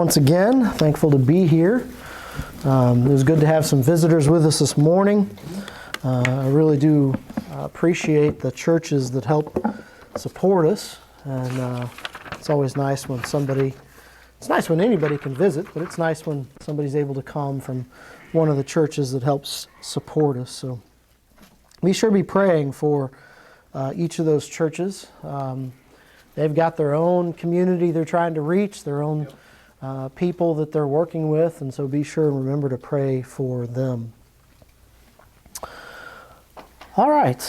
Once again, thankful to be here. It was good to have some visitors with us this morning. I really do appreciate the churches that help support us, and it's always nice when it's nice when anybody can visit, but it's nice when somebody's able to come from one of the churches that helps support us. So we sure be praying for each of those churches. They've got their own community they're trying to reach, their own people that they're working with, and so be sure and remember to pray for them. All right,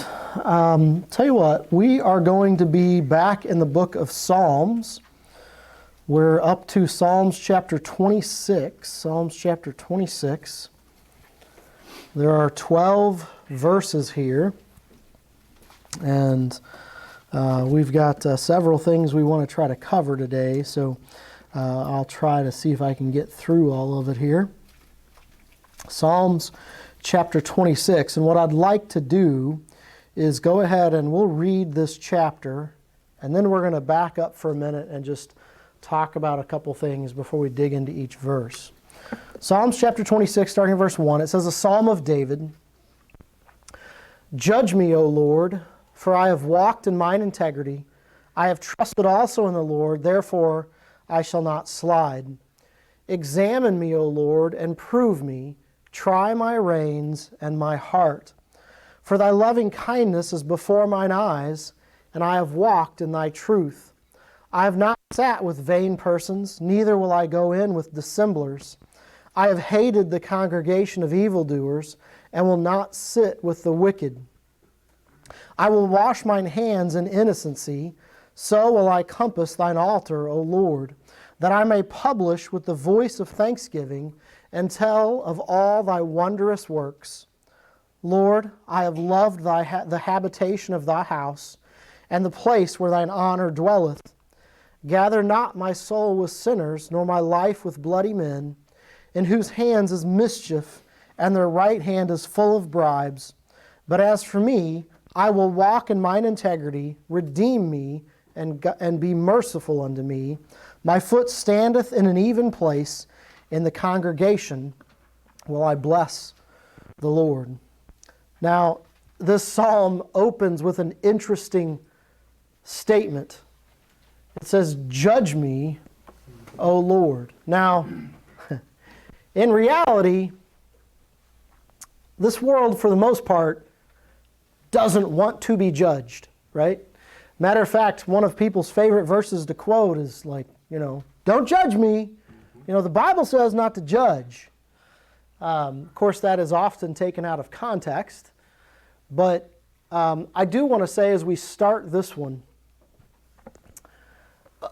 tell you what, we are going to be back in the book of Psalms. We're up to Psalms chapter 26. Psalms chapter 26. There are 12 verses here, and we've got several things we want to try to cover today, so I'll try to see if I can get through all of it here. Psalms chapter 26, and what I'd like to do is go ahead and we'll read this chapter, and then we're going to back up for a minute and just talk about a couple things before we dig into each verse. Psalms chapter 26, starting in verse 1, it says, "A psalm of David. Judge me, O Lord, for I have walked in mine integrity. I have trusted also in the Lord, therefore I shall not slide. Examine me, O Lord, and prove me. Try my reins and my heart. For thy loving kindness is before mine eyes, and I have walked in thy truth. I have not sat with vain persons, neither will I go in with dissemblers. I have hated the congregation of evildoers, and will not sit with the wicked. I will wash mine hands in innocency, so will I compass thine altar, O Lord, that I may publish with the voice of thanksgiving and tell of all thy wondrous works. Lord, I have loved the habitation of thy house, and the place where thine honor dwelleth. Gather not my soul with sinners, nor my life with bloody men, in whose hands is mischief, and their right hand is full of bribes. But as for me, I will walk in mine integrity. Redeem me, and be merciful unto me. My foot standeth in an even place. In the congregation will I bless the Lord." Now, this psalm opens with an interesting statement. It says, "Judge me, O Lord." Now, in reality, this world, for the most part, doesn't want to be judged, right? Matter of fact, one of people's favorite verses to quote is like, don't judge me. The Bible says not to judge. Of course, that is often taken out of context. But I do want to say as we start this one,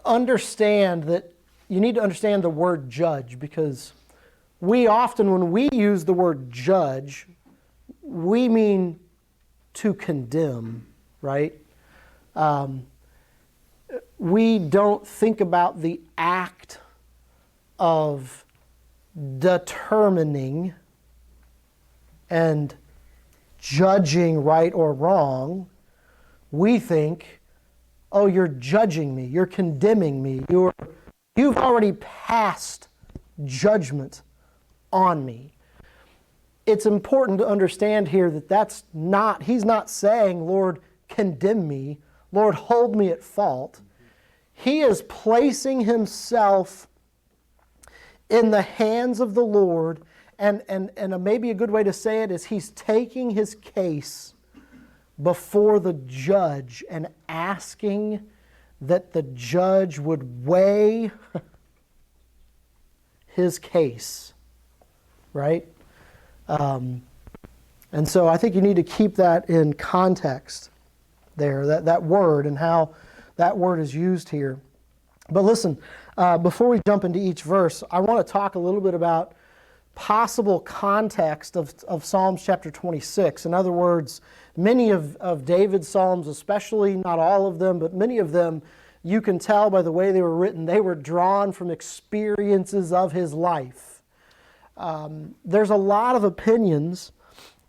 understand that you need to understand the word judge, because we often, when we use the word judge, we mean to condemn, right? We don't think about the act of determining and judging right or wrong. We think, oh, you're judging me, you're condemning me, you've already passed judgment on me. It's important to understand here that he's not saying, Lord, condemn me, Lord, hold me at fault. He is placing himself in the hands of the Lord, and maybe a good way to say it is he's taking his case before the judge and asking that the judge would weigh his case, right? And so I think you need to keep that in context there, that word and how that word is used here. But listen, before we jump into each verse, I want to talk a little bit about possible context of Psalms chapter 26. In other words, many of David's Psalms, especially, not all of them, but many of them, you can tell by the way they were written, they were drawn from experiences of his life. There's a lot of opinions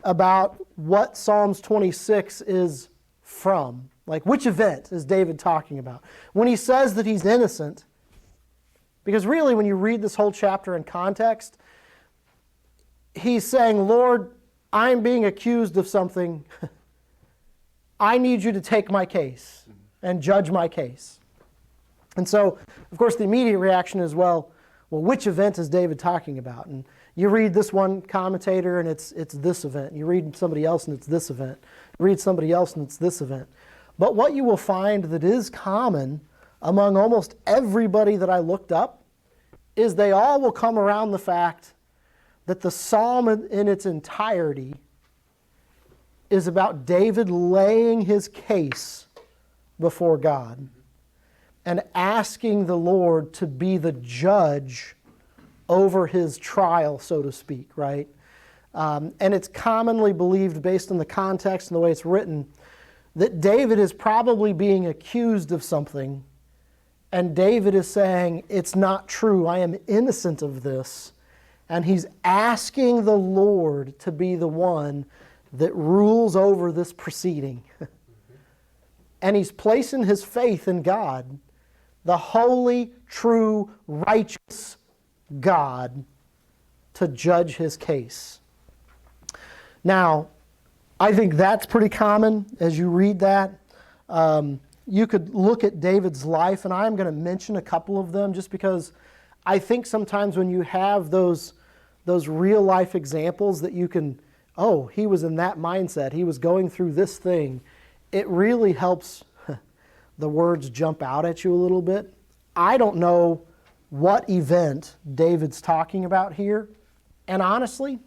about what Psalms 26 is from. Like, which event is David talking about? When he says that he's innocent, Because really, when you read this whole chapter in context, he's saying, Lord, I'm being accused of something. I need you to take my case and judge my case. And so, of course, the immediate reaction is, well, which event is David talking about? And you read this one commentator and it's this event. You read somebody else and it's this event. You read somebody else and it's this event. But what you will find that is common among almost everybody that I looked up is they all will come around the fact that the psalm in its entirety is about David laying his case before God and asking the Lord to be the judge over his trial, so to speak, right? And it's commonly believed, based on the context and the way it's written, that David is probably being accused of something, and David is saying, it's not true, I am innocent of this. And he's asking the Lord to be the one that rules over this proceeding. And he's placing his faith in God, the holy, true, righteous God, to judge his case. Now, I think that's pretty common as you read that. You could look at David's life, and I'm going to mention a couple of them just because I think sometimes when you have those real life examples that you can, oh, he was in that mindset, he was going through this thing, it really helps the words jump out at you a little bit. I don't know what event David's talking about here, and honestly,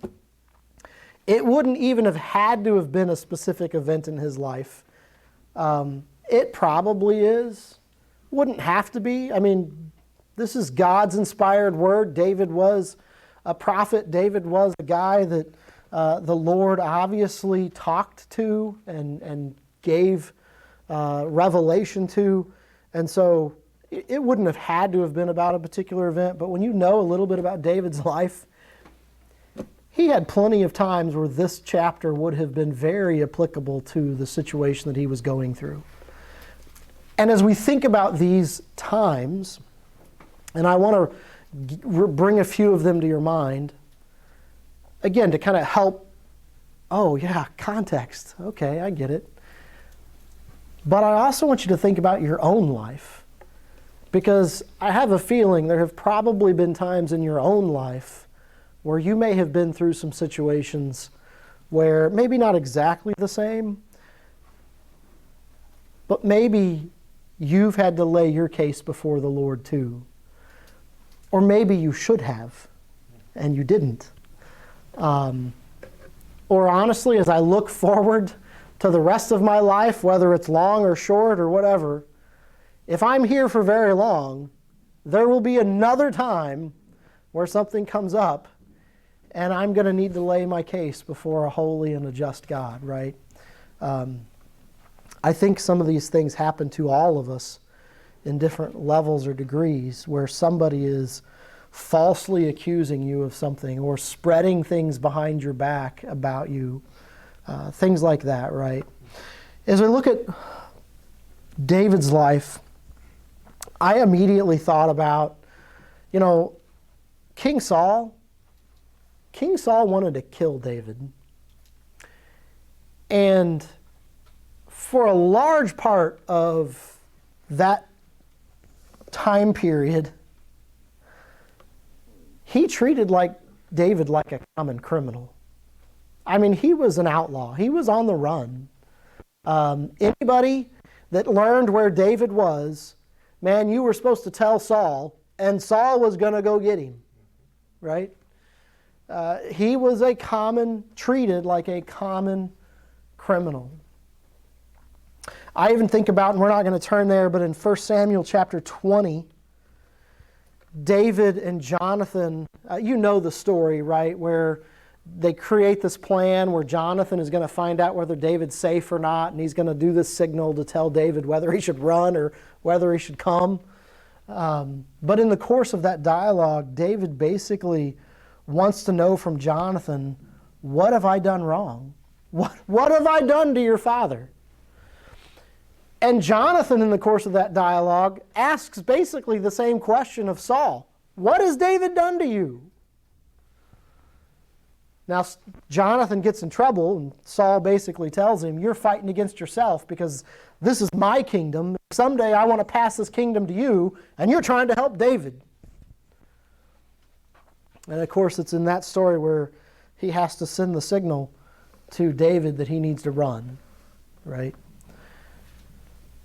it wouldn't even have had to have been a specific event in his life. It probably is. Wouldn't have to be. I mean, this is God's inspired word. David was a prophet. David was a guy that the Lord obviously talked to and gave revelation to. And so it wouldn't have had to have been about a particular event. But when you know a little bit about David's life, he had plenty of times where this chapter would have been very applicable to the situation that he was going through. And as we think about these times, and I want to bring a few of them to your mind, again, to kind of help, oh yeah, context. Okay, I get it. But I also want you to think about your own life, because I have a feeling there have probably been times in your own life where you may have been through some situations where maybe not exactly the same, but maybe you've had to lay your case before the Lord too. Or maybe you should have, and you didn't. Or honestly, as I look forward to the rest of my life, whether it's long or short or whatever, if I'm here for very long, there will be another time where something comes up and I'm going to need to lay my case before a holy and a just God, right? I think some of these things happen to all of us in different levels or degrees, where somebody is falsely accusing you of something or spreading things behind your back about you, things like that, right? As we look at David's life, I immediately thought about, King Saul. King Saul wanted to kill David. And for a large part of that time period, he treated David like a common criminal. I mean, he was an outlaw. He was on the run. Anybody that learned where David was, man, you were supposed to tell Saul, and Saul was going to go get him, right? He was treated like a common criminal. I even think about, and we're not going to turn there, but in 1 Samuel chapter 20, David and Jonathan, you know the story, right? Where they create this plan where Jonathan is going to find out whether David's safe or not, and he's going to do this signal to tell David whether he should run or whether he should come. But in the course of that dialogue, David basically wants to know from Jonathan, what have I done wrong? What have I done to your father? And Jonathan, in the course of that dialogue, asks basically the same question of Saul. What has David done to you? Now, Jonathan gets in trouble, and Saul basically tells him, you're fighting against yourself because this is my kingdom. Someday I want to pass this kingdom to you, and you're trying to help David. And of course, it's in that story where he has to send the signal to David that he needs to run, right?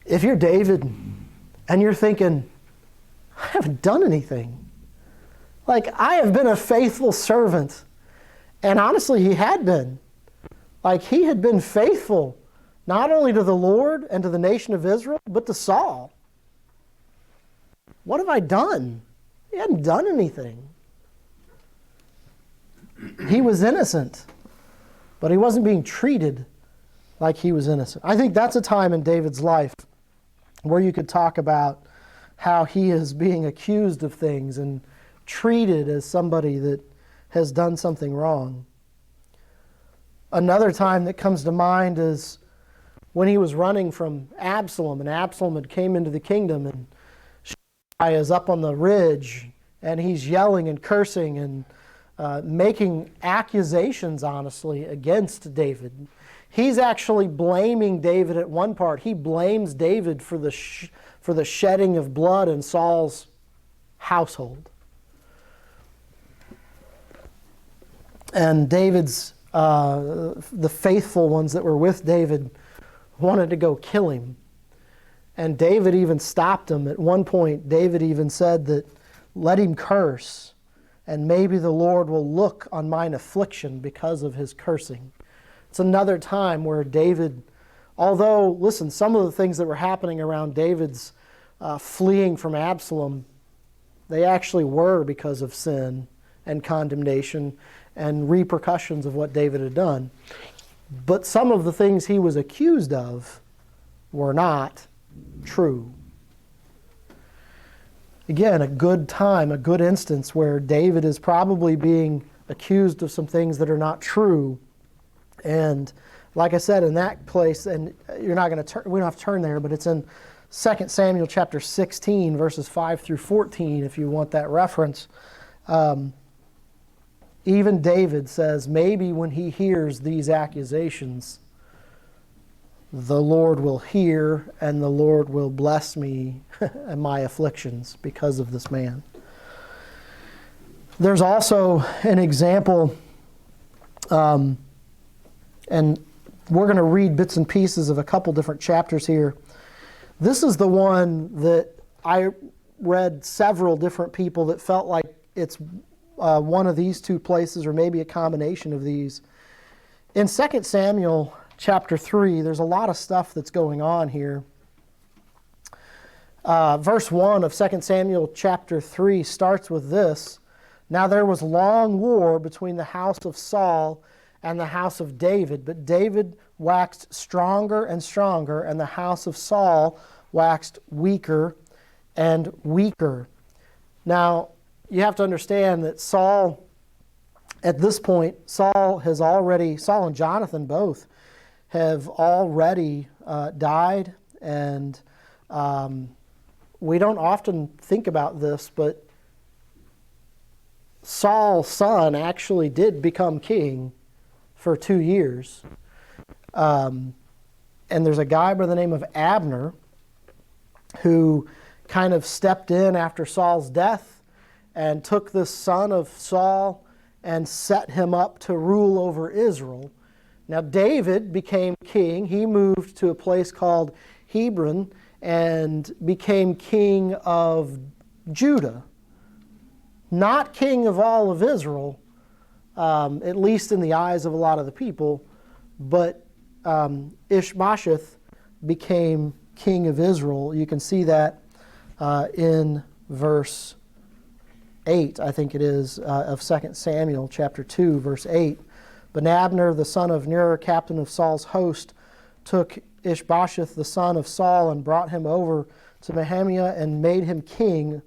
If you're David and you're thinking, I haven't done anything. Like, I have been a faithful servant. And honestly, he had been. Like, he had been faithful not only to the Lord and to the nation of Israel, but to Saul. What have I done? He hadn't done anything. He was innocent, but he wasn't being treated like he was innocent. I think that's a time in David's life where you could talk about how he is being accused of things and treated as somebody that has done something wrong. Another time that comes to mind is when he was running from Absalom, and Absalom had came into the kingdom, and Shimei is up on the ridge, and he's yelling and cursing and making accusations, honestly, against David. He's actually blaming David at one part. He blames David for the shedding of blood in Saul's household. And David's, the faithful ones that were with David wanted to go kill him. And David even stopped him. At one point, David even said that, let him curse, and maybe the Lord will look on mine affliction because of his cursing. It's another time where David, although, listen, some of the things that were happening around David's fleeing from Absalom, they actually were because of sin and condemnation and repercussions of what David had done. But some of the things he was accused of were not true. Again, a good time, a good instance where David is probably being accused of some things that are not true. And like I said, in that place, and you're not going to turn, we don't have to turn there, but it's in 2 Samuel chapter 16, verses 5 through 14, if you want that reference. Even David says, maybe when he hears these accusations, the Lord will hear and the Lord will bless me and my afflictions because of this man. There's also an example, and we're going to read bits and pieces of a couple different chapters here. This is the one that I read several different people that felt like it's one of these two places, or maybe a combination of these. In 2 Samuel chapter 3, there's a lot of stuff that's going on here. Verse 1 of 2 Samuel chapter 3 starts with this. Now there was long war between the house of Saul and the house of David, but David waxed stronger and stronger, and the house of Saul waxed weaker and weaker. Now, you have to understand that Saul, at this point, Saul and Jonathan both have already died, and we don't often think about this, but Saul's son actually did become king for 2 years. And there's a guy by the name of Abner who kind of stepped in after Saul's death and took the son of Saul and set him up to rule over Israel. Now David became king. He moved to a place called Hebron and became king of Judah. Not king of all of Israel, at least in the eyes of a lot of the people, but Ishbosheth became king of Israel. You can see that in verse 8, I think it is, of 2 Samuel chapter 2, verse 8. But Abner, the son of Ner, captain of Saul's host, took Ishbosheth, the son of Saul, and brought him over to Mahaniah and made him king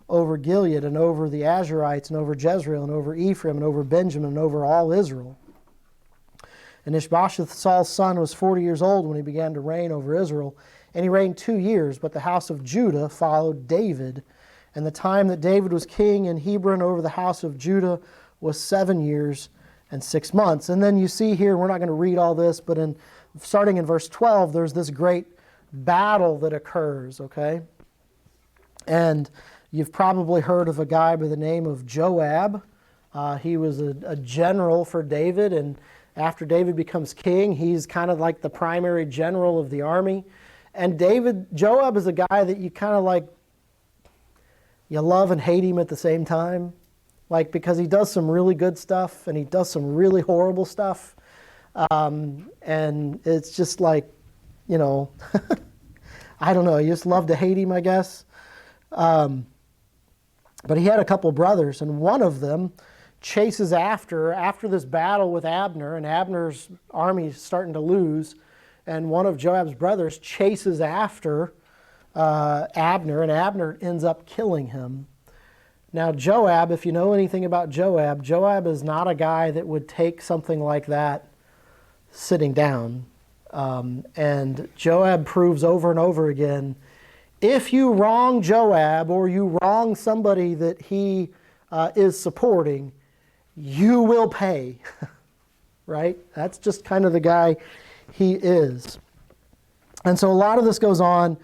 over Gilead and over the Asherites and over Jezreel and over Ephraim and over Benjamin and over all Israel. And Ishbosheth, Saul's son, was 40 years old when he began to reign over Israel. and he reigned 2 years. But the house of Judah followed David. And the time that David was king in Hebron over the house of Judah was 7 years and 6 months. And then you see here, we're not going to read all this, but starting in verse 12, there's this great battle that occurs, okay? And you've probably heard of a guy by the name of Joab. He was a general for David, and after David becomes king, he's kind of like the primary general of the army. And Joab is a guy that you kind of like, you love and hate him at the same time. Like, because he does some really good stuff, and he does some really horrible stuff. And it's just like, you know, I don't know, you just love to hate him, I guess. But he had a couple brothers, and one of them chases after this battle with Abner, and Abner's army is starting to lose, and one of Joab's brothers chases after Abner, and Abner ends up killing him. Now Joab, if you know anything about Joab is not a guy that would take something like that sitting down. And Joab proves over and over again, if you wrong Joab or you wrong somebody that he is supporting, you will pay. Right? That's just kind of the guy he is. And so a lot of this goes on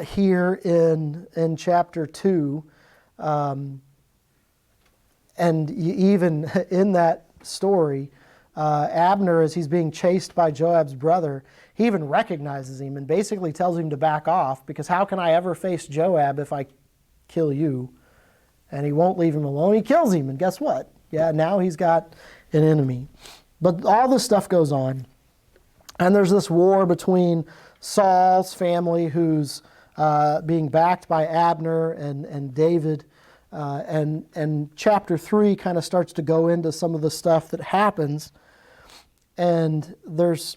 here in chapter 2. And even in that story, Abner, as he's being chased by Joab's brother, he even recognizes him and basically tells him to back off, because how can I ever face Joab if I kill you? And he won't leave him alone. He kills him, and guess what? Yeah, now he's got an enemy. But all this stuff goes on. And there's this war between Saul's family, who's being backed by Abner and David. And chapter 3 kind of starts to go into some of the stuff that happens. And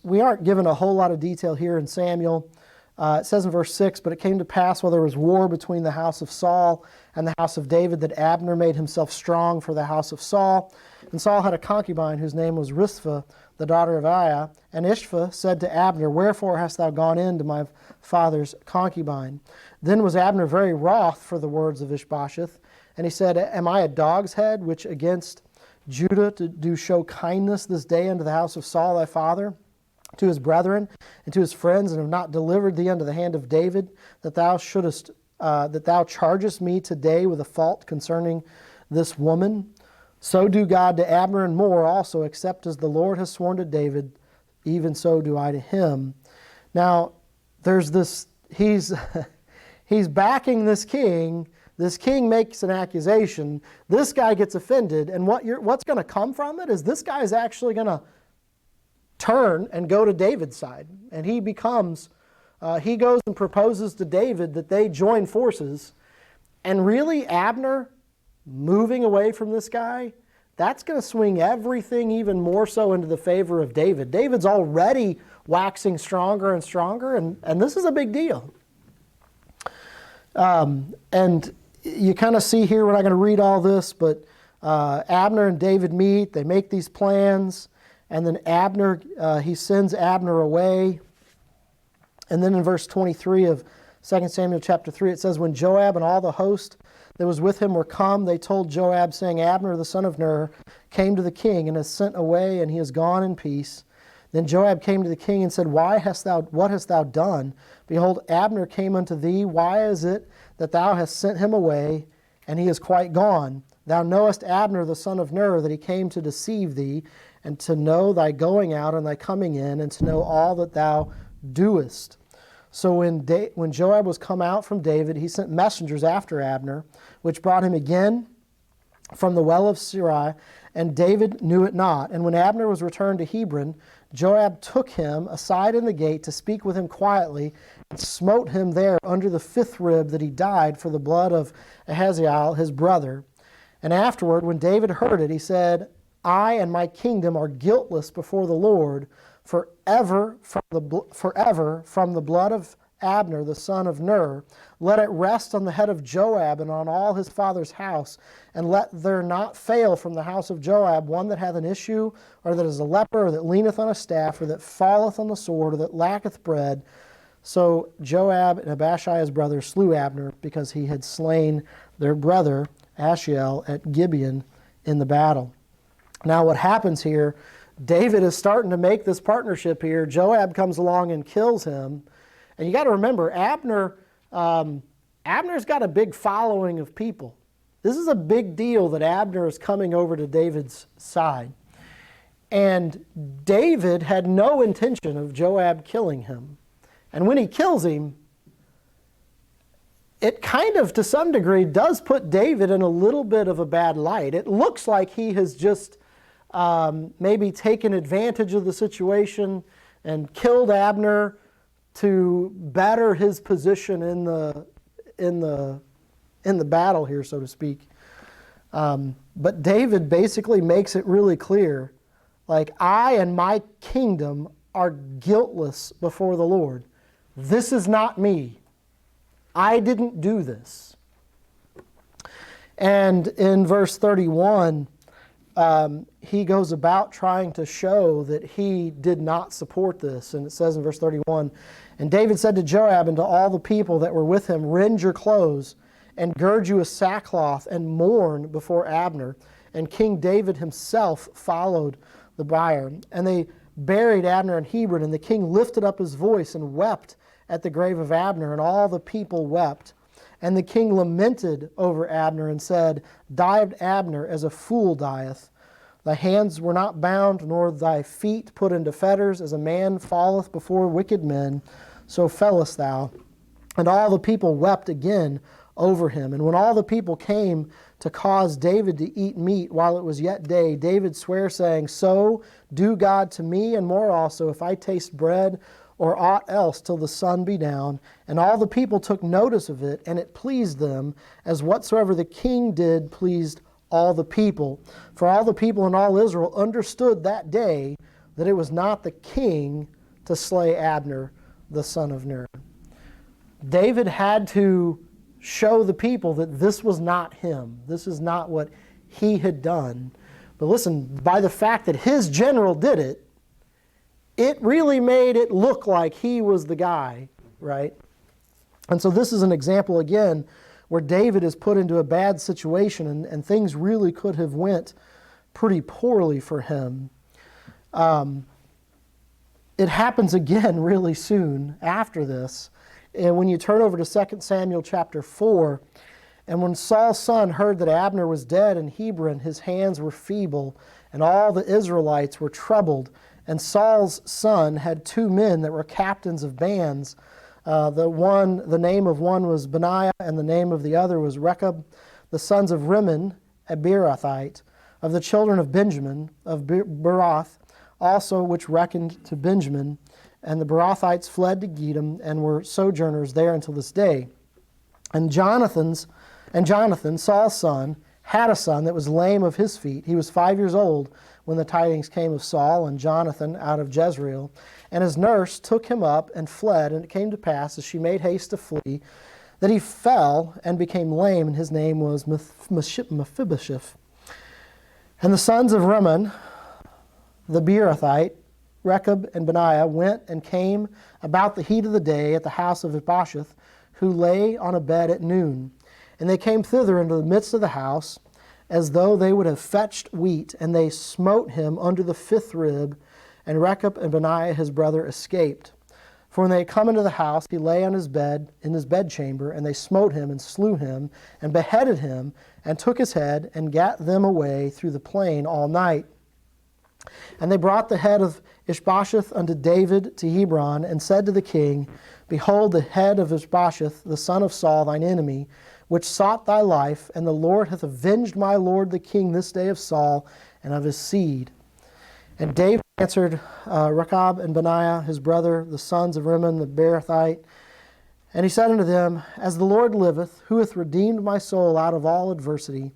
we aren't given a whole lot of detail here in Samuel. It says in verse 6, but it came to pass while there was war between the house of Saul and the house of David that Abner made himself strong for the house of Saul. And Saul had a concubine whose name was Rizpah, the daughter of Aiah. And Ishpah said to Abner, wherefore hast thou gone in to my father's concubine? Then was Abner very wroth for the words of Ishbosheth. And he said, am I a dog's head, which against Judah to do show kindness this day unto the house of Saul thy father, to his brethren, and to his friends, and have not delivered thee unto the hand of David, that thou chargest me today with a fault concerning this woman? So do God to Abner and more also, except as the Lord has sworn to David, even so do I to him. Now, there's this, he's backing this king. This king makes an accusation. This guy gets offended, and what's going to come from it is this guy is actually going to turn and go to David's side. And he goes and proposes to David that they join forces. And really, Abner moving away from this guy, that's going to swing everything even more so into the favor of David. David's already waxing stronger and stronger, and this is a big deal. And you kind of see here, we're not going to read all this, but Abner and David meet, they make these plans, and then Abner, he sends Abner away. And then in verse 23 of 2 Samuel chapter 3, it says, when Joab and all the host that was with him were come, they told Joab, saying, Abner the son of Ner came to the king and is sent away, and he is gone in peace. Then Joab came to the king and said, what hast thou done? Behold, Abner came unto thee. Why is it that thou hast sent him away, and he is quite gone? Thou knowest Abner the son of Ner, that he came to deceive thee, and to know thy going out and thy coming in, and to know all that thou doest. So when Joab was come out from David, he sent messengers after Abner, which brought him again from the well of Sirah, and David knew it not. And when Abner was returned to Hebron, Joab took him aside in the gate to speak with him quietly, and smote him there under the 5th rib, that he died for the blood of Ahaziel his brother. And afterward, when David heard it, he said, I and my kingdom are guiltless before the Lord, forever from the blood of Abner the son of Ner. Let it rest on the head of Joab and on all his father's house, and let there not fail from the house of Joab one that hath an issue, or that is a leper, or that leaneth on a staff, or that falleth on the sword, or that lacketh bread. So Joab and Abishai his brother slew Abner because he had slain their brother Asahel at Gibeon in the battle. Now what happens here, David is starting to make this partnership here. Joab comes along and kills him. And you got to remember, Abner's got a big following of people. This is a big deal that Abner is coming over to David's side. And David had no intention of Joab killing him. And when he kills him, it kind of, to some degree, does put David in a little bit of a bad light. It looks like he has just maybe taken advantage of the situation and killed Abner to better his position in the battle here, so to speak. But David basically makes it really clear, like, I and my kingdom are guiltless before the Lord. This is not me. I didn't do this. And in verse 31, he goes about trying to show that he did not support this. And it says in verse 31, and David said to Joab and to all the people that were with him, rend your clothes and gird you a sackcloth and mourn before Abner. And King David himself followed the bier. And they buried Abner in Hebron, and the king lifted up his voice and wept at the grave of Abner, and all the people wept. And the king lamented over Abner and said, died Abner as a fool dieth. Thy hands were not bound, nor thy feet put into fetters, as a man falleth before wicked men, so fellest thou. And all the people wept again over him. And when all the people came to cause David to eat meat while it was yet day, David sware, saying, so do God to me, and more also, if I taste bread or aught else till the sun be down. And all the people took notice of it, and it pleased them, as whatsoever the king did pleased all the people. For all the people in all Israel understood that day that it was not the king to slay Abner, the son of Ner. David had to show the people that this was not him. This is not what he had done. But listen, by the fact that his general did it, it really made it look like he was the guy, right? And so this is an example, again, where David is put into a bad situation, and things really could have went pretty poorly for him. It happens again really soon after this. And when you turn over to 2 Samuel chapter 4, and when Saul's son heard that Abner was dead in Hebron, his hands were feeble, and all the Israelites were troubled. And Saul's son had two men that were captains of bands. The name of one was Benaiah, and the name of the other was Rechab, the sons of Rimmon, a Beerothite, of the children of Benjamin, of Beeroth, also which reckoned to Benjamin. And the Beerothites fled to Gidom, and were sojourners there until this day. And Jonathan, Saul's son, had a son that was lame of his feet. He was 5 years old when the tidings came of Saul and Jonathan out of Jezreel. And his nurse took him up and fled, and it came to pass, as she made haste to flee, that he fell and became lame, and his name was Mephibosheth. And the sons of Rimmon, the Beerothite, Rechab and Benaiah, went and came about the heat of the day at the house of Ishbosheth, who lay on a bed at noon. And they came thither into the midst of the house, as though they would have fetched wheat, and they smote him under the fifth rib, and Rechab and Benaiah his brother escaped. For when they had come into the house, he lay on his bed, in his bedchamber, and they smote him, and slew him, and beheaded him, and took his head, and gat them away through the plain all night. And they brought the head of Ishbosheth unto David to Hebron, and said to the king, behold, the head of Ishbosheth, the son of Saul, thine enemy, which sought thy life, and the Lord hath avenged my lord the king this day of Saul and of his seed. And David answered Rechab and Benaiah, his brother, the sons of Rimmon the Beerothite, and he said unto them, as the Lord liveth, who hath redeemed my soul out of all adversity,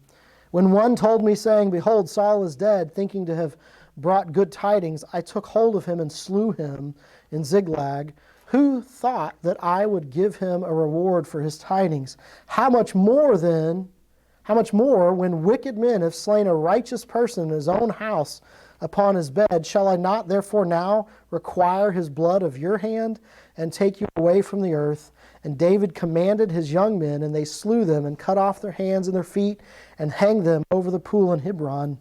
when one told me, saying, behold, Saul is dead, thinking to have brought good tidings, I took hold of him and slew him in Ziklag. Who thought that I would give him a reward for his tidings? How much more when wicked men have slain a righteous person in his own house upon his bed? Shall I not therefore now require his blood of your hand? and take you away from the earth. And David commanded his young men, and they slew them, and cut off their hands and their feet, and hanged them over the pool in Hebron.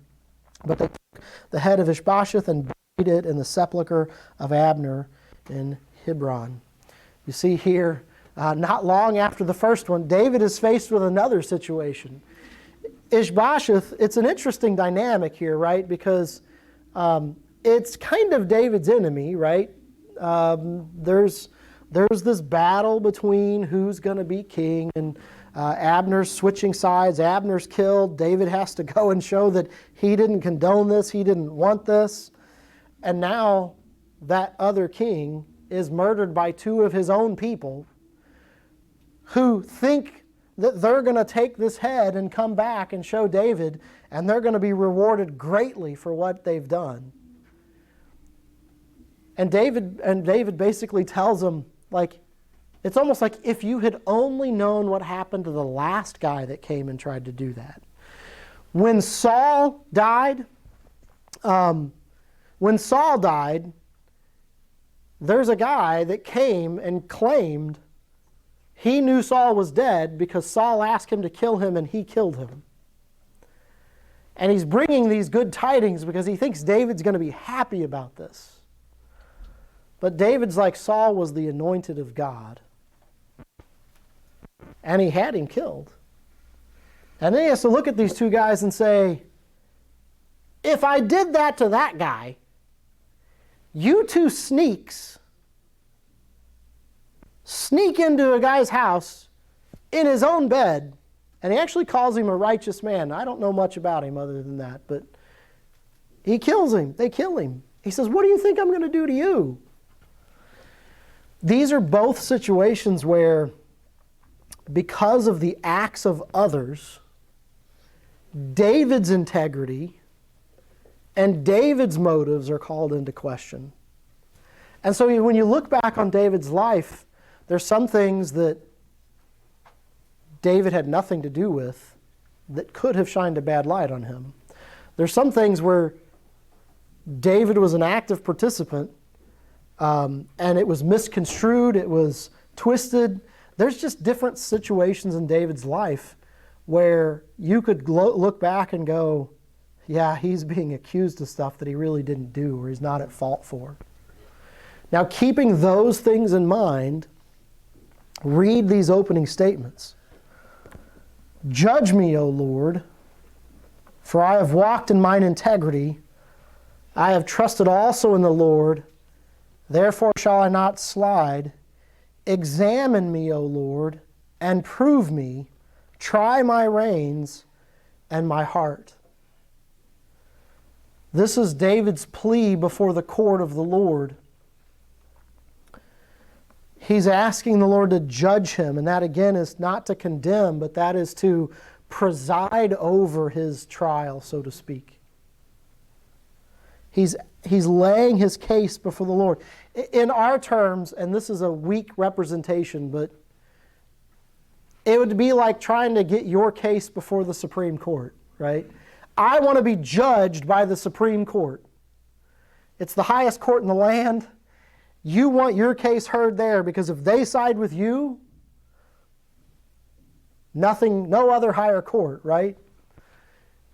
But they took the head of Ishbosheth and buried it in the sepulchre of Abner in Hebron. You see here, not long after the first one, David is faced with another situation. Ishbosheth, it's an interesting dynamic here, right? Because it's kind of David's enemy, right? There's this battle between who's going to be king, and Abner's switching sides. Abner's killed. David has to go and show that he didn't condone this, he didn't want this. And now that other king is murdered by two of his own people who think that they're going to take this head and come back and show David, and they're going to be rewarded greatly for what they've done. And David basically tells them, like, it's almost like if you had only known what happened to the last guy that came and tried to do that. When Saul died, there's a guy that came and claimed he knew Saul was dead because Saul asked him to kill him, and he killed him. And he's bringing these good tidings because he thinks David's going to be happy about this. But David's like, Saul was the anointed of God. And he had him killed. And then he has to look at these two guys and say, if I did that to that guy, you two sneaks sneak into a guy's house in his own bed, and he actually calls him a righteous man. I don't know much about him other than that, but he kills him. They kill him. He says, what do you think I'm going to do to you? These are both situations where, because of the acts of others, David's integrity and David's motives are called into question. And so when you look back on David's life, there's some things that David had nothing to do with that could have shined a bad light on him. There's some things where David was an active participant, and it was misconstrued, it was twisted. There's just different situations in David's life where you could look back and go, yeah, he's being accused of stuff that he really didn't do or he's not at fault for. Now, keeping those things in mind, read these opening statements. Judge me, O Lord, for I have walked in mine integrity. I have trusted also in the Lord, therefore shall I not slide. Examine me, O Lord, and prove me. Try my reins and my heart. This is David's plea before the court of the Lord. He's asking the Lord to judge him, and that again is not to condemn, but that is to preside over his trial, so to speak. He's laying his case before the Lord. In our terms, and this is a weak representation, but it would be like trying to get your case before the Supreme Court, right? I want to be judged by the Supreme Court. It's the highest court in the land. You want your case heard there because if they side with you, no other higher court, right?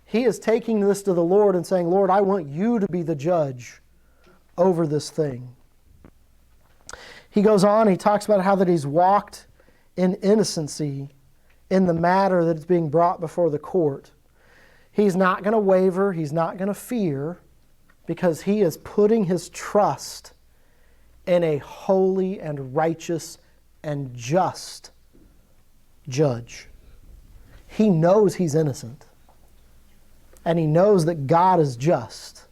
He is taking this to the Lord and saying, Lord, I want you to be the judge over this thing. He goes on, he talks about how that he's walked in innocency in the matter that is being brought before the court. He's not going to waver, he's not going to fear, because he is putting his trust in a holy and righteous and just judge. He knows he's innocent. And he knows that God is just.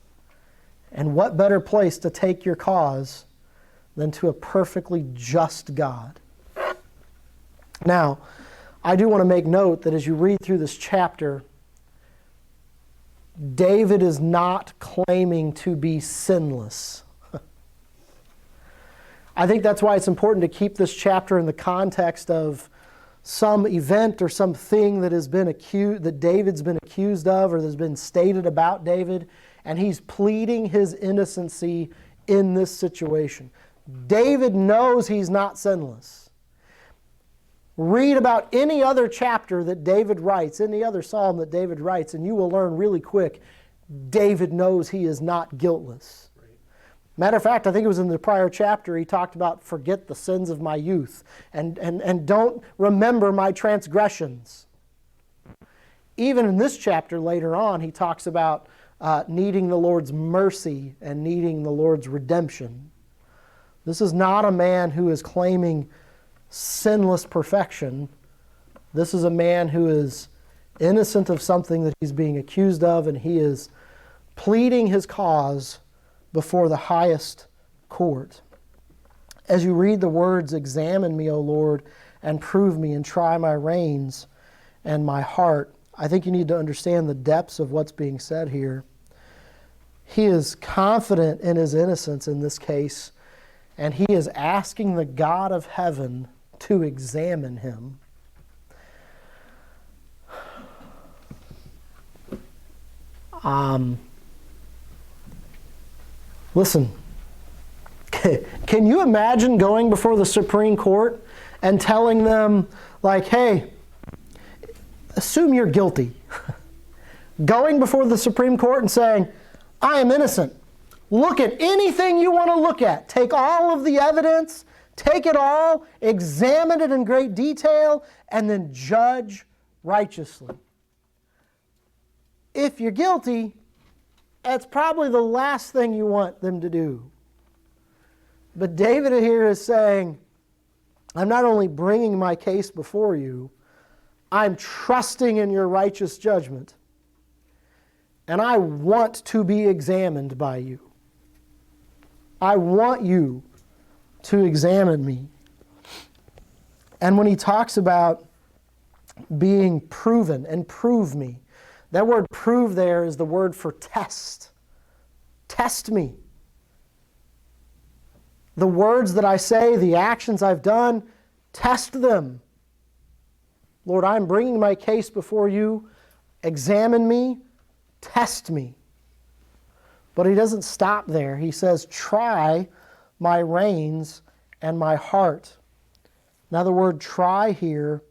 And what better place to take your cause than to a perfectly just God? Now, I do want to make note that as you read through this chapter, David is not claiming to be sinless. I think that's why it's important to keep this chapter in the context of some event or something that has been accused, that David's been accused of, or that's been stated about David, and he's pleading his innocency in this situation. David knows he's not sinless. Read about any other chapter that David writes, any other psalm that David writes, and you will learn really quick, David knows he is not guiltless. Matter of fact, I think it was in the prior chapter, he talked about forget the sins of my youth and don't remember my transgressions. Even in this chapter later on, he talks about needing the Lord's mercy and needing the Lord's redemption. This is not a man who is claiming sinless perfection. This is a man who is innocent of something that he's being accused of, and he is pleading his cause before the highest court. As you read the words, "Examine me, O Lord, and prove me, and try my reins and my heart," I think you need to understand the depths of what's being said here. He is confident in his innocence in this case, and he is asking the God of heaven to examine him. Listen, can you imagine going before the Supreme Court and telling them, like, hey, assume you're guilty. Going before the Supreme Court and saying, I am innocent. Look at anything you want to look at. Take all of the evidence, take it all, examine it in great detail, and then judge righteously. If you're guilty, that's probably the last thing you want them to do. But David here is saying, I'm not only bringing my case before you, I'm trusting in your righteous judgment. And I want to be examined by you. I want you to examine me. And when he talks about being proven and prove me, that word prove there is the word for test. Test me. The words that I say, the actions I've done, test them. Lord, I'm bringing my case before you. Examine me. Test me. But he doesn't stop there. He says, try my reins and my heart. Now the word try here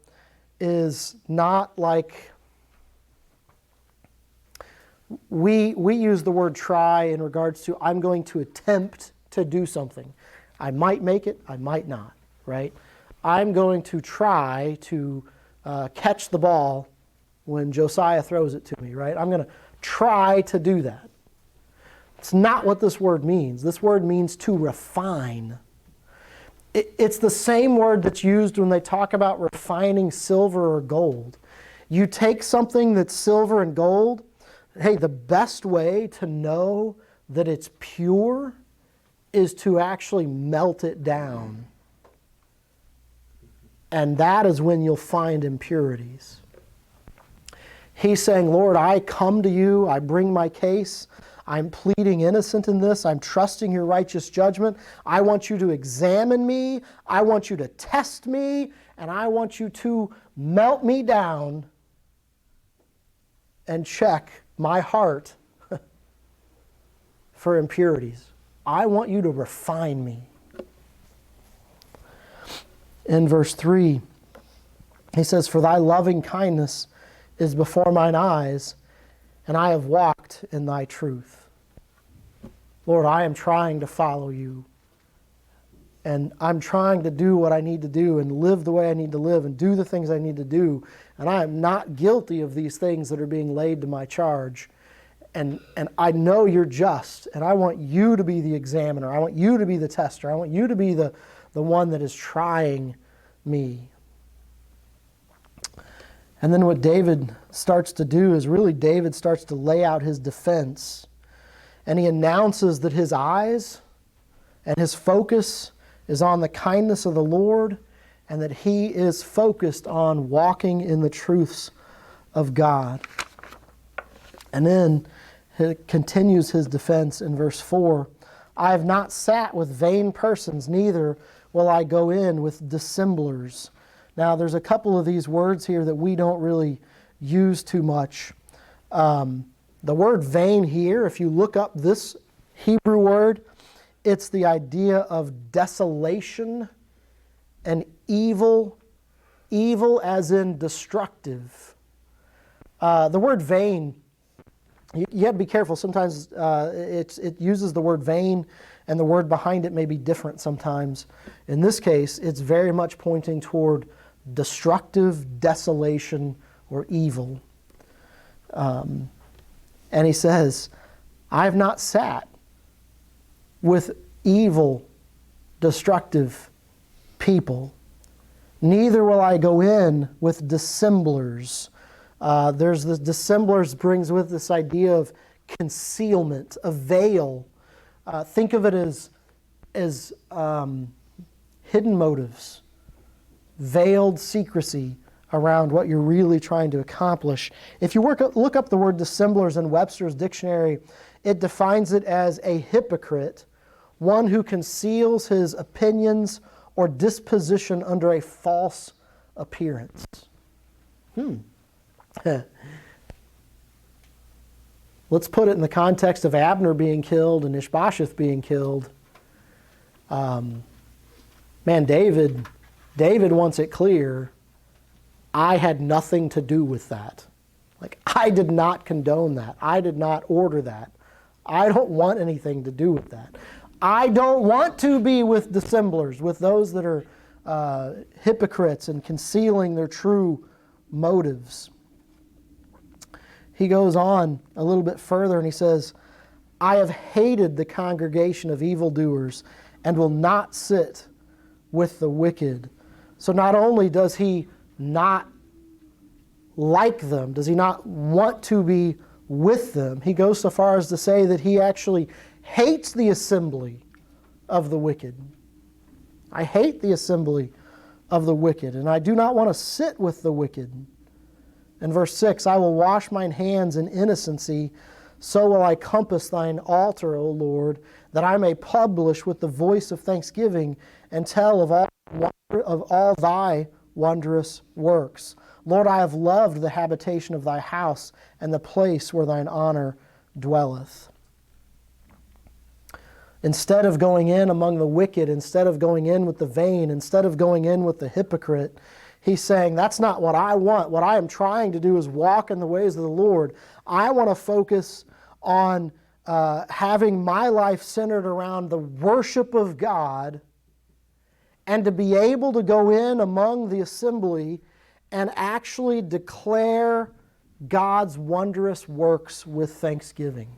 is not like... We use the word try in regards to I'm going to attempt to do something. I might make it, I might not, right? I'm going to try to catch the ball when Josiah throws it to me, right? I'm going to try to do that. It's not what this word means. This word means to refine. It's the same word that's used when they talk about refining silver or gold. You take something that's silver and gold. Hey, the best way to know that it's pure is to actually melt it down. And that is when you'll find impurities. He's saying, Lord, I come to you, I bring my case, I'm pleading innocent in this, I'm trusting your righteous judgment, I want you to examine me, I want you to test me, and I want you to melt me down and check my heart for impurities. I want you to refine me. In verse 3, he says, for thy loving kindness is before mine eyes, and I have walked in thy truth. Lord, I am trying to follow you, and I'm trying to do what I need to do and live the way I need to live and do the things I need to do, and I am not guilty of these things that are being laid to my charge. And I know you're just, and I want you to be the examiner. I want you to be the tester. I want you to be the one that is trying me. And then what David starts to do is really David starts to lay out his defense. And he announces that his eyes and his focus is on the kindness of the Lord, and that he is focused on walking in the truths of God. And then he continues his defense in verse 4. I have not sat with vain persons, neither will I go in with dissemblers. Now, there's a couple of these words here that we don't really use too much. The word vain here, if you look up this Hebrew word, it's the idea of desolation and evil, evil as in destructive. The word vain, you have to be careful. Sometimes it uses the word vain, and the word behind it may be different sometimes. In this case, it's very much pointing toward destructive, desolation, or evil. And he says, I have not sat with evil, destructive people, neither will I go in with dissemblers. There's the dissemblers brings with this idea of concealment, a veil. Think of it as hidden motives, veiled secrecy around what you're really trying to accomplish. If you look up the word dissemblers in Webster's dictionary, it defines it as a hypocrite, one who conceals his opinions or disposition under a false appearance. Let's put it in the context of Abner being killed and Ishbosheth being killed. David wants it clear, I had nothing to do with that. Like, I did not condone that. I did not order that. I don't want anything to do with that. I don't want to be with dissemblers, with those that are hypocrites and concealing their true motives. He goes on a little bit further and he says, I have hated the congregation of evildoers and will not sit with the wicked. So not only does he not like them, does he not want to be with them, he goes so far as to say that he actually hates the assembly of the wicked. I hate the assembly of the wicked, and I do not want to sit with the wicked. In verse 6, I will wash mine hands in innocency, so will I compass thine altar, O Lord, that I may publish with the voice of thanksgiving and tell of all thy wondrous works. Lord, I have loved the habitation of thy house and the place where thine honor dwelleth. Instead of going in among the wicked, instead of going in with the vain, instead of going in with the hypocrite, he's saying, that's not what I want. What I am trying to do is walk in the ways of the Lord. I want to focus on having my life centered around the worship of God, and to be able to go in among the assembly and actually declare God's wondrous works with thanksgiving.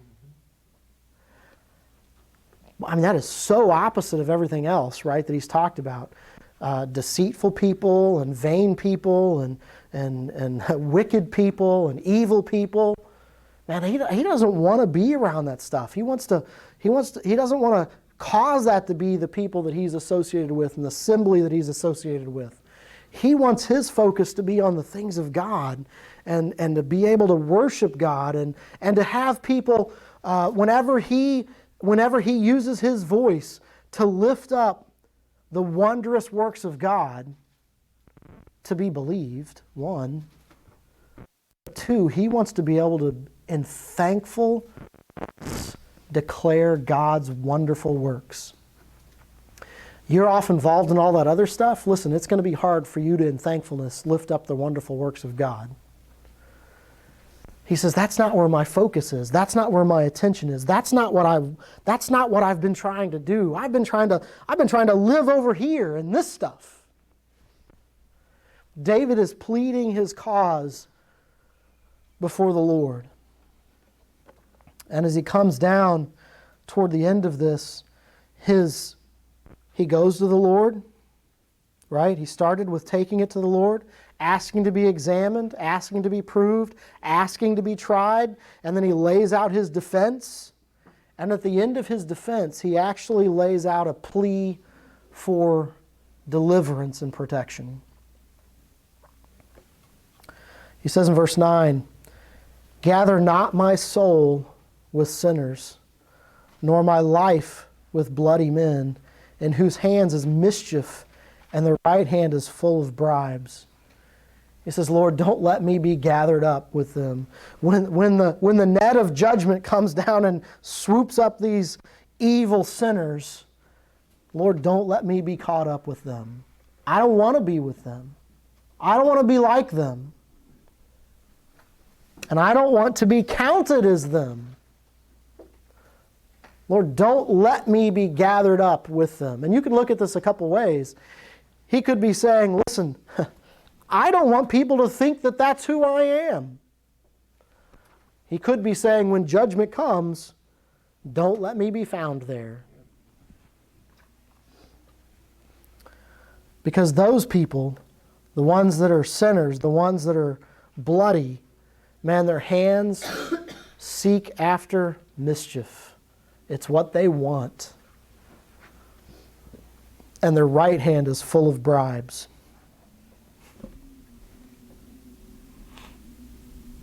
I mean, that is so opposite of everything else, right, that he's talked about. Deceitful people and vain people and wicked people and evil people. Man, he doesn't want to be around that stuff. He doesn't want to cause that to be the people that he's associated with and the assembly that he's associated with. He wants his focus to be on the things of God and to be able to worship God and to have people, whenever he uses his voice to lift up the wondrous works of God, to be believed, one. Two, he wants to be able to, in thankful, declare God's wonderful works. You're off involved in all that other stuff. Listen, it's going to be hard for you to, in thankfulness, lift up the wonderful works of God. He says, that's not where my focus is. That's not where my attention is. That's not what I've been trying to do. I've been trying to live over here in this stuff. David is pleading his cause before the Lord. And as he comes down toward the end of this, he goes to the Lord, right? He started with taking it to the Lord, asking to be examined, asking to be proved, asking to be tried, and then he lays out his defense. And at the end of his defense, he actually lays out a plea for deliverance and protection. He says in verse 9, gather not my soul with sinners, nor my life with bloody men, in whose hands is mischief, and their right hand is full of bribes. He says, Lord, don't let me be gathered up with them. When the net of judgment comes down and swoops up these evil sinners, Lord, don't let me be caught up with them. I don't want to be with them. I don't want to be like them. And I don't want to be counted as them. Lord, don't let me be gathered up with them. And you can look at this a couple ways. He could be saying, listen, I don't want people to think that that's who I am. He could be saying, when judgment comes, don't let me be found there. Because those people, the ones that are sinners, the ones that are bloody, man, their hands seek after mischief. It's what they want. And their right hand is full of bribes.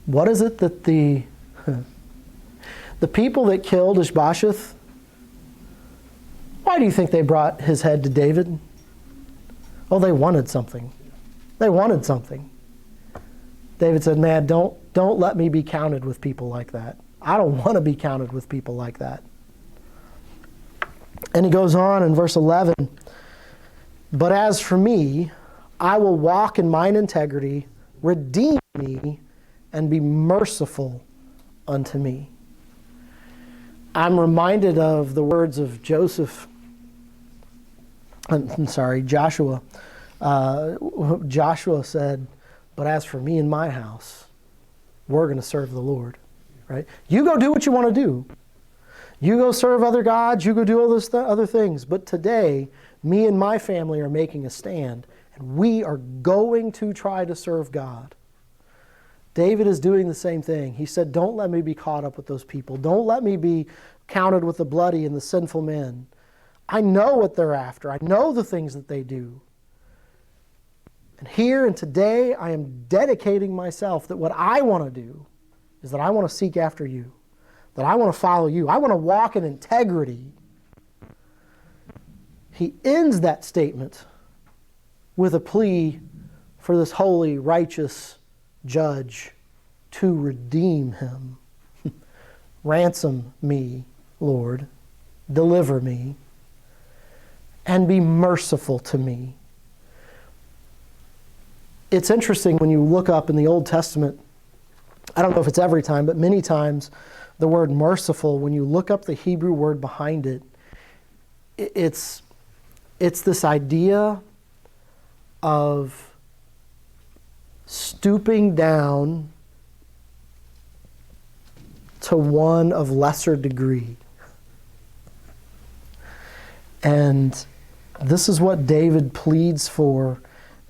What is it that the people that killed Ishbosheth, why do you think they brought his head to David? Oh, they wanted something. They wanted something. David said, man, don't let me be counted with people like that. I don't want to be counted with people like that. And he goes on in verse 11, but as for me, I will walk in mine integrity, redeem me, and be merciful unto me. I'm reminded of the words of Joshua. Joshua said, but as for me and my house, we're going to serve the Lord. Right? You go do what you want to do. You go serve other gods. You go do all those other things. But today, me and my family are making a stand. And we are going to try to serve God. David is doing the same thing. He said, don't let me be caught up with those people. Don't let me be counted with the bloody and the sinful men. I know what they're after. I know the things that they do. And here and today, I am dedicating myself that what I want to do is that I want to seek after you, that I want to follow you. I want to walk in integrity. He ends that statement with a plea for this holy, righteous judge to redeem him. Ransom me, Lord. Deliver me. And be merciful to me. It's interesting when you look up in the Old Testament, I don't know if it's every time, but many times the word merciful, when you look up the Hebrew word behind it, it's this idea of stooping down to one of lesser degree. And this is what David pleads for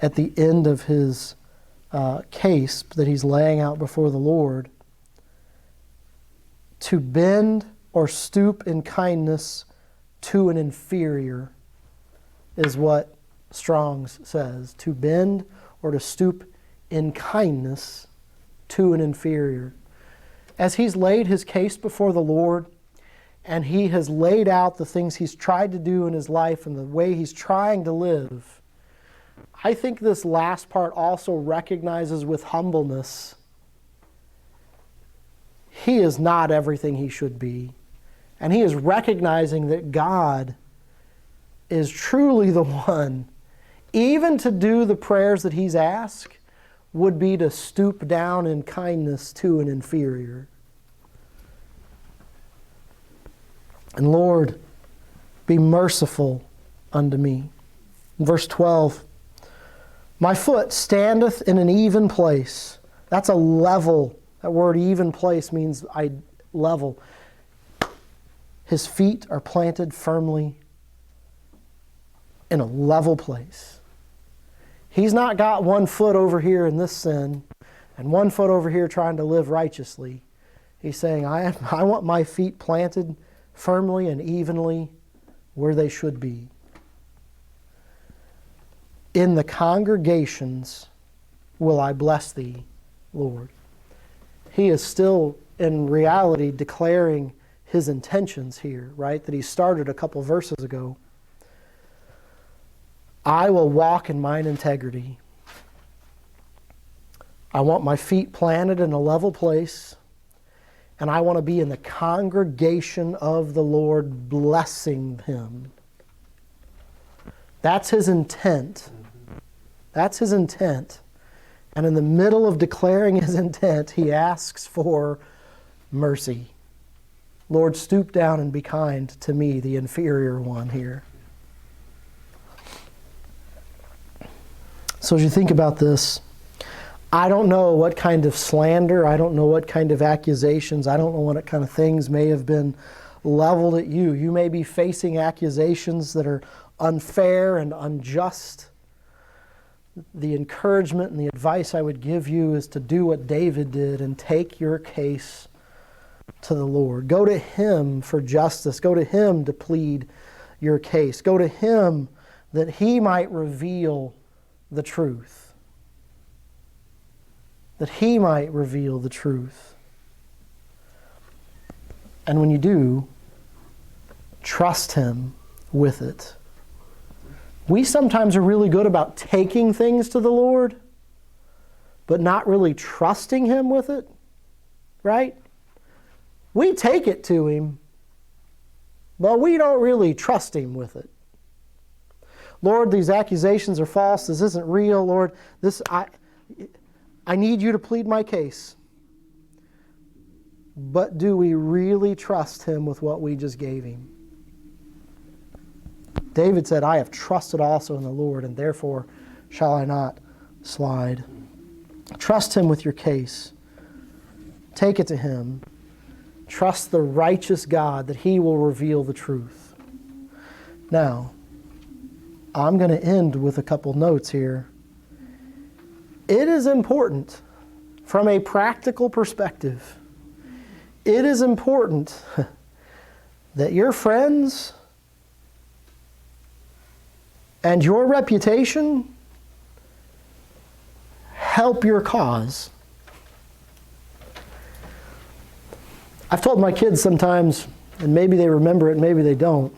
at the end of his case that he's laying out before the Lord. To bend or stoop in kindness to an inferior is what Strong's says. To bend or to stoop in kindness to an inferior. As he's laid his case before the Lord, and he has laid out the things he's tried to do in his life and the way he's trying to live, I think this last part also recognizes with humbleness he is not everything he should be. And he is recognizing that God is truly the one, even to do the prayers that he's asked, would be to stoop down in kindness to an inferior. And Lord, be merciful unto me. In verse 12, my foot standeth in an even place. That's a level. That word even place means level. His feet are planted firmly in a level place. He's not got one foot over here in this sin and one foot over here trying to live righteously. He's saying, I want my feet planted firmly and evenly where they should be. In the congregations will I bless thee, Lord. He is still, in reality, declaring his intentions here, right? That he started a couple verses ago. I will walk in mine integrity. I want my feet planted in a level place, and I want to be in the congregation of the Lord, blessing him. That's his intent. That's his intent. And in the middle of declaring his intent, he asks for mercy. Lord, stoop down and be kind to me, the inferior one here. So as you think about this, I don't know what kind of slander, I don't know what kind of accusations, I don't know what kind of things may have been leveled at you. You may be facing accusations that are unfair and unjust. The encouragement and the advice I would give you is to do what David did and take your case to the Lord. Go to him for justice. Go to him to plead your case. Go to him that he might reveal the truth. That he might reveal the truth. And when you do, trust him with it. We sometimes are really good about taking things to the Lord, but not really trusting him with it, right? We take it to him, but we don't really trust him with it. Lord, these accusations are false. This isn't real. Lord, I need you to plead my case. But do we really trust him with what we just gave him? David said, I have trusted also in the Lord, and therefore shall I not slide. Trust him with your case. Take it to him. Trust the righteous God that he will reveal the truth. Now, I'm going to end with a couple notes here. It is important from a practical perspective. It is important that your friends and your reputation help your cause. I've told my kids sometimes, and maybe they remember it, maybe they don't.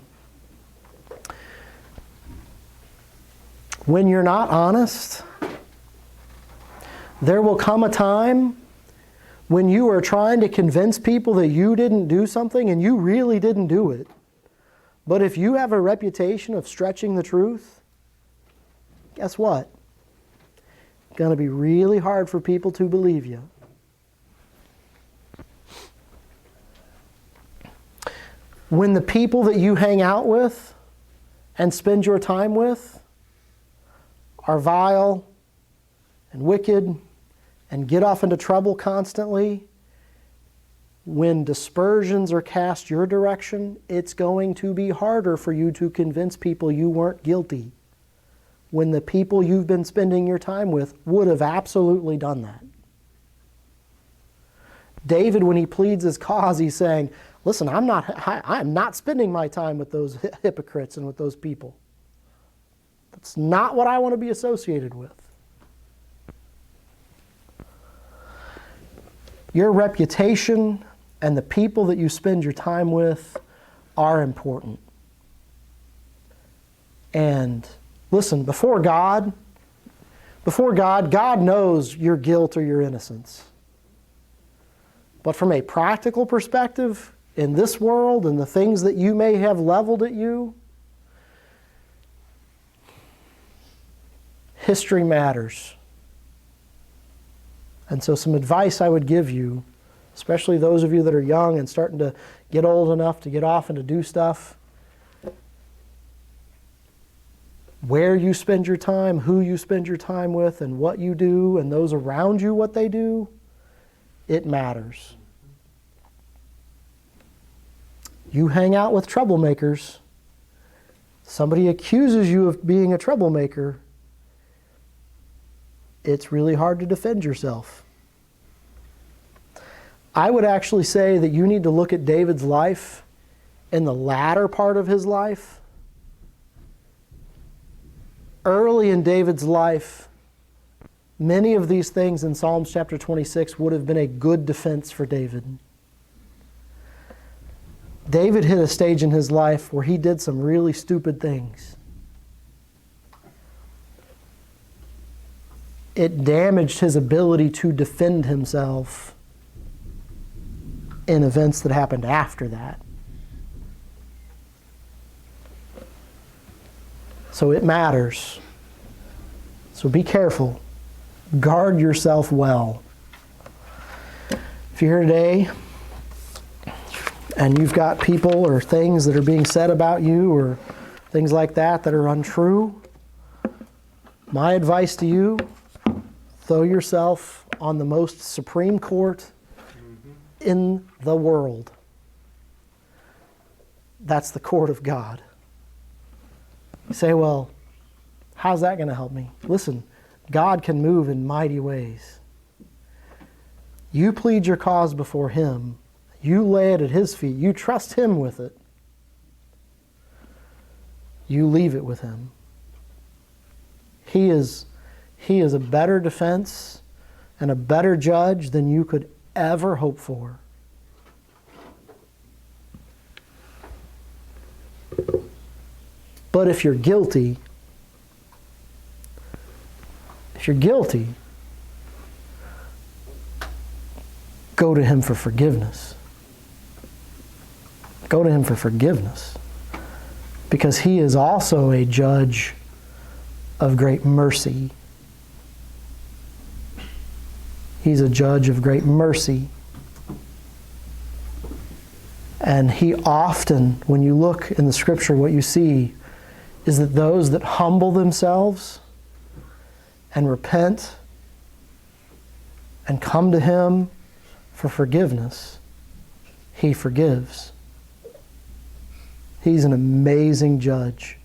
When you're not honest, there will come a time when you are trying to convince people that you didn't do something and you really didn't do it. But if you have a reputation of stretching the truth, guess what? It's going to be really hard for people to believe you. When the people that you hang out with and spend your time with are vile and wicked and get off into trouble constantly, when dispersions are cast your direction, it's going to be harder for you to convince people you weren't guilty when the people you've been spending your time with would have absolutely done that. David, when he pleads his cause, he's saying, listen, I'm not spending my time with those hypocrites and with those people. That's not what I want to be associated with. Your reputation and the people that you spend your time with are important. And listen, before God, God knows your guilt or your innocence. But from a practical perspective, in this world and the things that you may have leveled at you, history matters. And so some advice I would give you, especially those of you that are young and starting to get old enough to get off and to do stuff, where you spend your time, who you spend your time with, and what you do, and those around you, what they do, it matters. You hang out with troublemakers, somebody accuses you of being a troublemaker, it's really hard to defend yourself. I would actually say that you need to look at David's life in the latter part of his life. Early in David's life, many of these things in Psalms chapter 26 would have been a good defense for David. David hit a stage in his life where he did some really stupid things. It damaged his ability to defend himself in events that happened after that. So it matters. So be careful. Guard yourself well. If you're here today and you've got people or things that are being said about you or things like that that are untrue, my advice to you, throw yourself on the most supreme court in the world. That's the court of God. You say, well, how's that going to help me? Listen, God can move in mighty ways. You plead your cause before Him. You lay it at His feet. You trust Him with it. You leave it with Him. He is a better defense and a better judge than you could ever hope for. But if you're guilty, go to Him for forgiveness. Go to Him for forgiveness. Because He is also a judge of great mercy. He's a judge of great mercy. And He often, when you look in the Scripture, what you see is that those that humble themselves and repent and come to Him for forgiveness, He forgives. He's an amazing judge.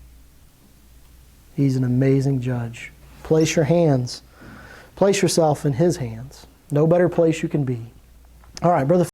He's an amazing judge. Place yourself in His hands. No better place you can be. All right, Brother